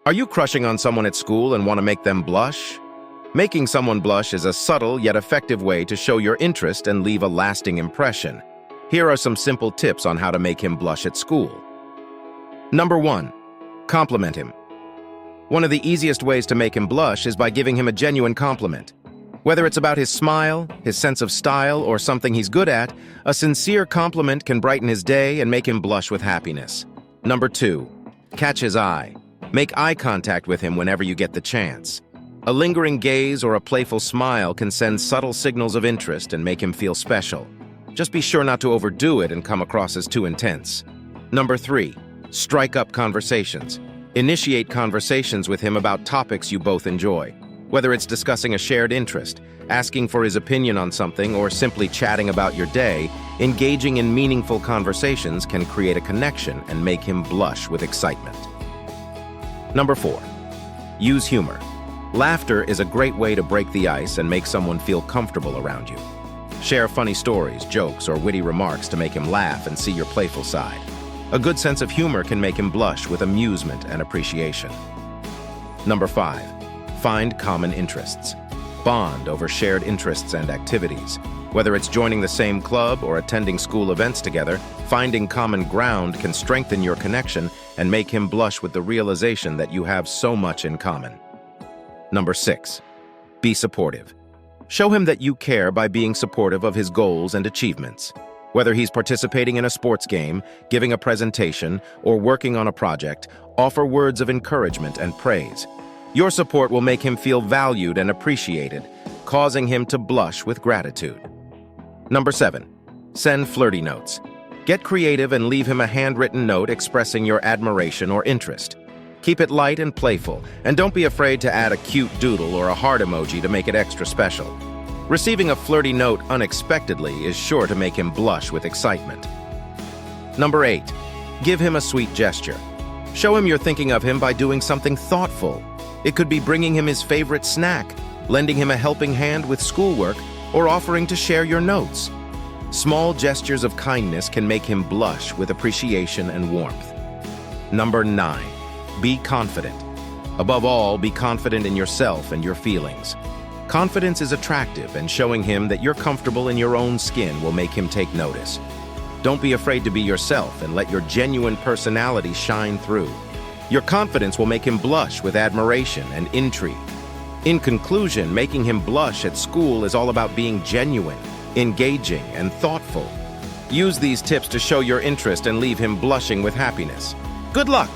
Are you crushing on someone at school and want to make them blush? Making someone blush is a subtle yet effective way to show your interest and leave a lasting impression. Here are some simple tips on how to make him blush at school. Number 1. Compliment him. One of the easiest ways to make him blush is by giving him a genuine compliment. Whether it's about his smile, his sense of style, or something he's good at, a sincere compliment can brighten his day and make him blush with happiness. Number 2. Catch his eye. Make eye contact with him whenever you get the chance. A lingering gaze or a playful smile can send subtle signals of interest and make him feel special. Just be sure not to overdo it and come across as too intense. Number 3. Strike up conversations. Initiate conversations with him about topics you both enjoy. Whether it's discussing a shared interest, asking for his opinion on something, or simply chatting about your day, engaging in meaningful conversations can create a connection and make him blush with excitement. Number 4. Use humor. Laughter is a great way to break the ice and make someone feel comfortable around you. Share funny stories, jokes, or witty remarks to make him laugh and see your playful side. A good sense of humor can make him blush with amusement and appreciation. Number 5. Find common interests. Bond over shared interests and activities. Whether it's joining the same club or attending school events together, finding common ground can strengthen your connection and make him blush with the realization that you have so much in common. Number 6. Be supportive. Show him that you care by being supportive of his goals and achievements. Whether he's participating in a sports game, giving a presentation, or working on a project, offer words of encouragement and praise. Your support will make him feel valued and appreciated, causing him to blush with gratitude. Number 7. Send flirty notes. Get creative and leave him a handwritten note expressing your admiration or interest. Keep it light and playful, and don't be afraid to add a cute doodle or a heart emoji to make it extra special. Receiving a flirty note unexpectedly is sure to make him blush with excitement. Number 8. Give him a sweet gesture. Show him you're thinking of him by doing something thoughtful. It could be bringing him his favorite snack, lending him a helping hand with schoolwork, or offering to share your notes. Small gestures of kindness can make him blush with appreciation and warmth. Number 9. Be confident. Above all, be confident in yourself and your feelings. Confidence is attractive, and showing him that you're comfortable in your own skin will make him take notice. Don't be afraid to be yourself and let your genuine personality shine through. Your confidence will make him blush with admiration and intrigue. In conclusion, making him blush at school is all about being genuine, engaging, and thoughtful. Use these tips to show your interest and leave him blushing with happiness. Good luck!